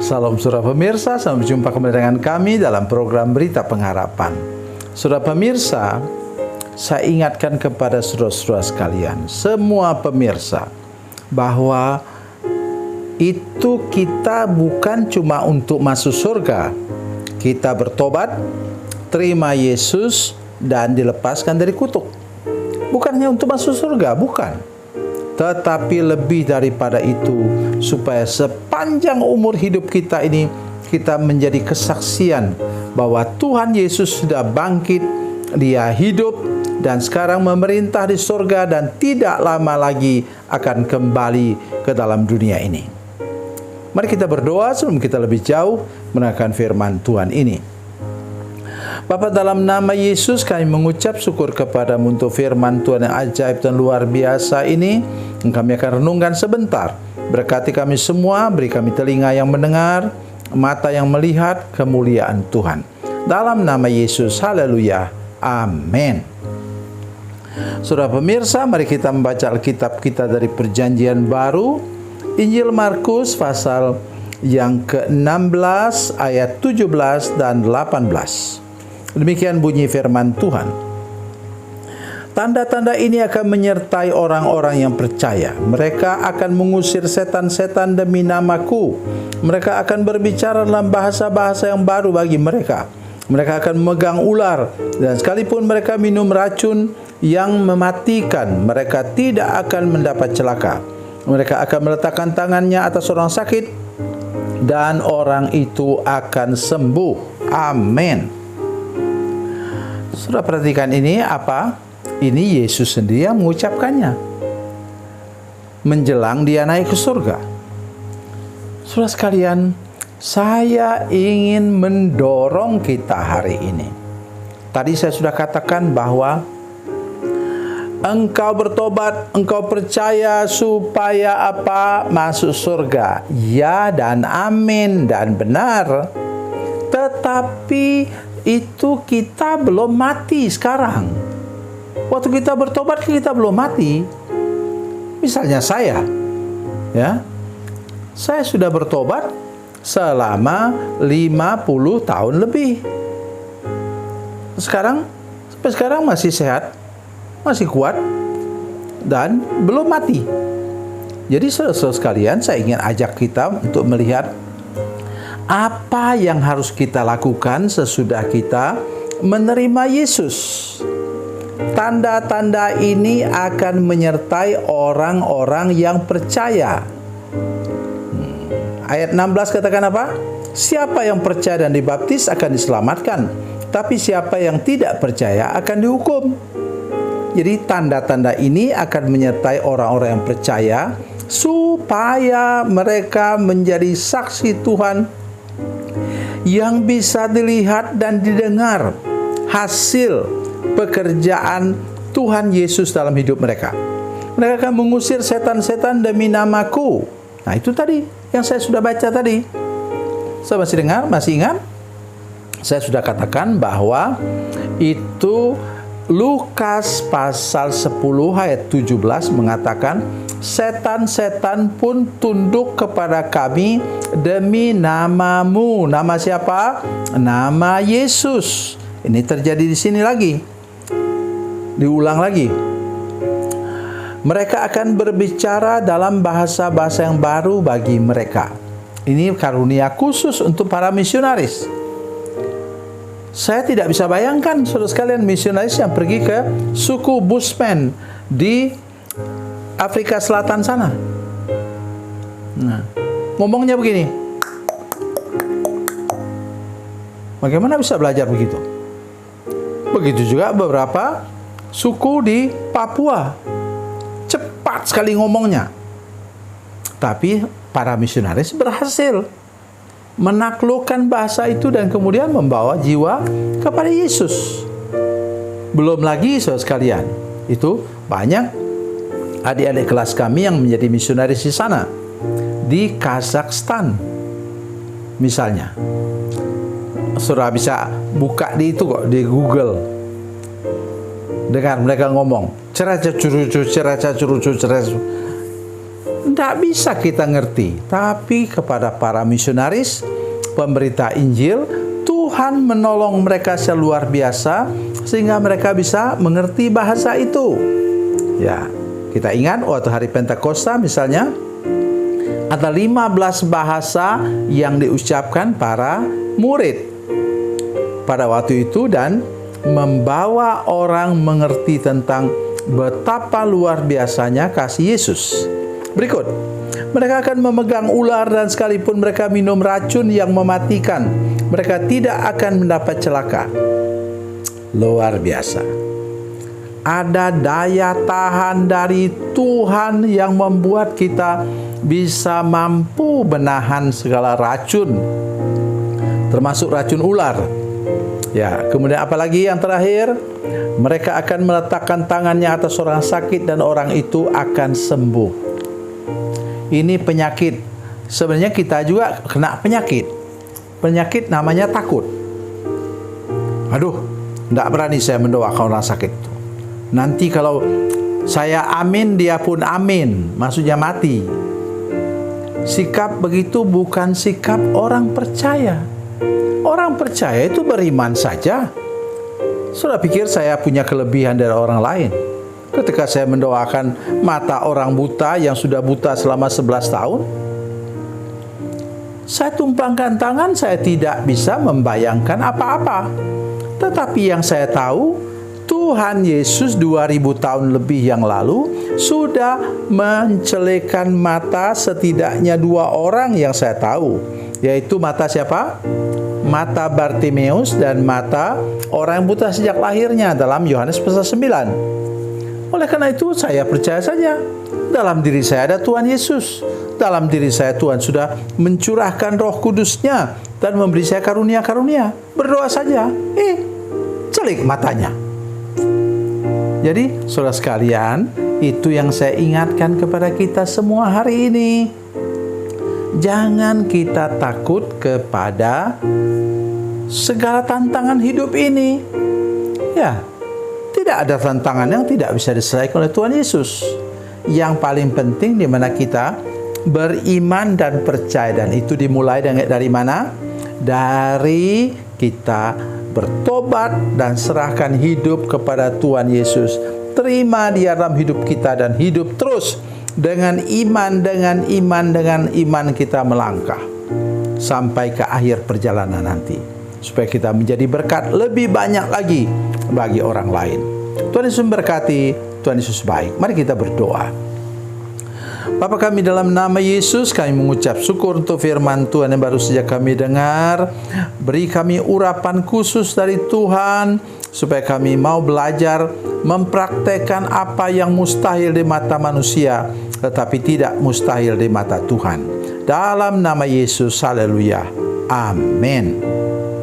Salam Surah pemirsa, sampai jumpa kembali dengan kami dalam program Berita Pengharapan. Surah pemirsa, saya ingatkan kepada saudara-saudara sekalian, semua pemirsa, bahwa itu kita bukan cuma untuk masuk surga. Kita bertobat, terima Yesus, dan dilepaskan dari kutuk. Bukannya untuk masuk surga, bukan. Tetapi lebih daripada itu, supaya sepanjang umur hidup kita ini, kita menjadi kesaksian bahwa Tuhan Yesus sudah bangkit, Dia hidup, dan sekarang memerintah di surga, dan tidak lama lagi akan kembali ke dalam dunia ini. Mari kita berdoa sebelum kita lebih jauh mendengarkan firman Tuhan ini. Bapa, dalam nama Yesus kami mengucap syukur kepadamu untuk firman Tuhan yang ajaib dan luar biasa ini. Kami akan renungkan sebentar. Berkati kami semua, beri kami telinga yang mendengar, mata yang melihat kemuliaan Tuhan. Dalam nama Yesus, haleluya, amin. Saudara pemirsa, mari kita membaca Alkitab kita dari Perjanjian Baru, Injil Markus pasal yang ke-16 ayat 17 dan 18. Demikian bunyi firman Tuhan. Tanda-tanda ini akan menyertai orang-orang yang percaya. Mereka akan mengusir setan-setan demi namaku. Mereka akan berbicara dalam bahasa-bahasa yang baru bagi mereka. Mereka akan memegang ular, dan sekalipun mereka minum racun yang mematikan, mereka tidak akan mendapat celaka. Mereka akan meletakkan tangannya atas orang sakit, dan orang itu akan sembuh. Amin. Sudah perhatikan ini apa? Ini Yesus sendiri yang mengucapkannya menjelang Dia naik ke surga. Saudara sekalian, saya ingin mendorong kita hari ini. Tadi saya sudah katakan bahwa engkau bertobat, engkau percaya supaya apa? Masuk surga. Ya dan amin dan benar. Tetapi itu kita belum mati sekarang. Waktu kita bertobat kita belum mati. Misalnya saya sudah bertobat selama 50 tahun lebih. Sampai sekarang masih sehat, masih kuat, dan belum mati. Jadi saudara sekalian, saya ingin ajak kita untuk melihat apa yang harus kita lakukan sesudah kita menerima Yesus. Tanda-tanda ini akan menyertai orang-orang yang percaya. Ayat 16 katakan apa? Siapa yang percaya dan dibaptis akan diselamatkan, tapi siapa yang tidak percaya akan dihukum. Jadi tanda-tanda ini akan menyertai orang-orang yang percaya, supaya mereka menjadi saksi Tuhan yang bisa dilihat dan didengar hasil pekerjaan Tuhan Yesus dalam hidup mereka. Mereka akan mengusir setan-setan demi namaku. Nah, itu tadi yang saya sudah baca tadi. Saya masih dengar, masih ingat? Saya sudah katakan bahwa itu Lukas pasal 10 ayat 17 mengatakan, setan-setan pun tunduk kepada kami demi namamu. Nama siapa? Nama Yesus. Ini terjadi di sini lagi. Diulang lagi. Mereka akan berbicara dalam bahasa-bahasa yang baru bagi mereka. Ini karunia khusus untuk para misionaris. Saya tidak bisa bayangkan, saudara sekalian, misionaris yang pergi ke suku Bushmen di Afrika Selatan sana. Nah, ngomongnya begini. Bagaimana bisa belajar begitu? Begitu juga beberapa suku di Papua. Cepat sekali ngomongnya. Tapi para misionaris berhasil menaklukkan bahasa itu dan kemudian membawa jiwa kepada Yesus. Belum lagi saudara sekalian, itu banyak adik-adik kelas kami yang menjadi misionaris di sana, di Kazakhstan misalnya. Saudara bisa buka di itu kok, di Google. Dengar mereka ngomong, ceraca curucu, ceraca curucu, ceraca. tidak bisa kita ngerti. Tapi kepada para misionaris, pemberita Injil, Tuhan menolong mereka seluar biasa sehingga mereka bisa mengerti bahasa itu. Ya, kita ingat waktu hari Pentakosta misalnya, ada 15 bahasa yang diucapkan para murid pada waktu itu dan membawa orang mengerti tentang betapa luar biasanya kasih Yesus. Berikut, mereka akan memegang ular dan sekalipun mereka minum racun yang mematikan, mereka tidak akan mendapat celaka. Luar biasa. Ada daya tahan dari Tuhan yang membuat kita bisa mampu menahan segala racun, termasuk racun ular. Ya, kemudian apalagi yang terakhir, mereka akan meletakkan tangannya atas orang sakit dan orang itu akan sembuh. Ini penyakit. Sebenarnya kita juga kena penyakit. Penyakit namanya takut. Aduh, tidak berani saya mendoakan orang sakit. Nanti kalau saya amin, dia pun amin. Maksudnya mati. Sikap begitu bukan sikap orang percaya. Orang percaya itu beriman saja. Sudah pikir saya punya kelebihan dari orang lain. Ketika saya mendoakan mata orang buta yang sudah buta selama 11 tahun, saya tumpangkan tangan, saya tidak bisa membayangkan apa-apa. Tetapi yang saya tahu, Tuhan Yesus 2000 tahun lebih yang lalu sudah mencelikan mata setidaknya 2 orang yang saya tahu. Yaitu mata siapa? Mata Bartimeus dan mata orang yang buta sejak lahirnya dalam Yohanes pasal 9. Oleh karena itu saya percaya saja dalam diri saya ada Tuhan Yesus. Dalam diri saya Tuhan sudah mencurahkan Roh Kudus-Nya dan memberi saya karunia-karunia. Berdoa saja, celik matanya. Jadi saudara sekalian, itu yang saya ingatkan kepada kita semua hari ini. Jangan kita takut kepada segala tantangan hidup ini. Ya, tidak ada tantangan yang tidak bisa diselesaikan oleh Tuhan Yesus. Yang paling penting di mana kita beriman dan percaya, dan itu dimulai dari mana? Dari kita bertobat dan serahkan hidup kepada Tuhan Yesus. Terima Dia dalam hidup kita dan hidup terus dengan iman kita melangkah sampai ke akhir perjalanan nanti, supaya kita menjadi berkat lebih banyak lagi bagi orang lain. Tuhan Yesus memberkati. Tuhan Yesus baik. Mari kita berdoa. Bapa kami, dalam nama Yesus kami mengucap syukur untuk firman Tuhan yang baru saja kami dengar. Beri kami urapan khusus dari Tuhan, supaya kami mau belajar mempraktekkan apa yang mustahil di mata manusia, tetapi tidak mustahil di mata Tuhan. Dalam nama Yesus, haleluya. Amin.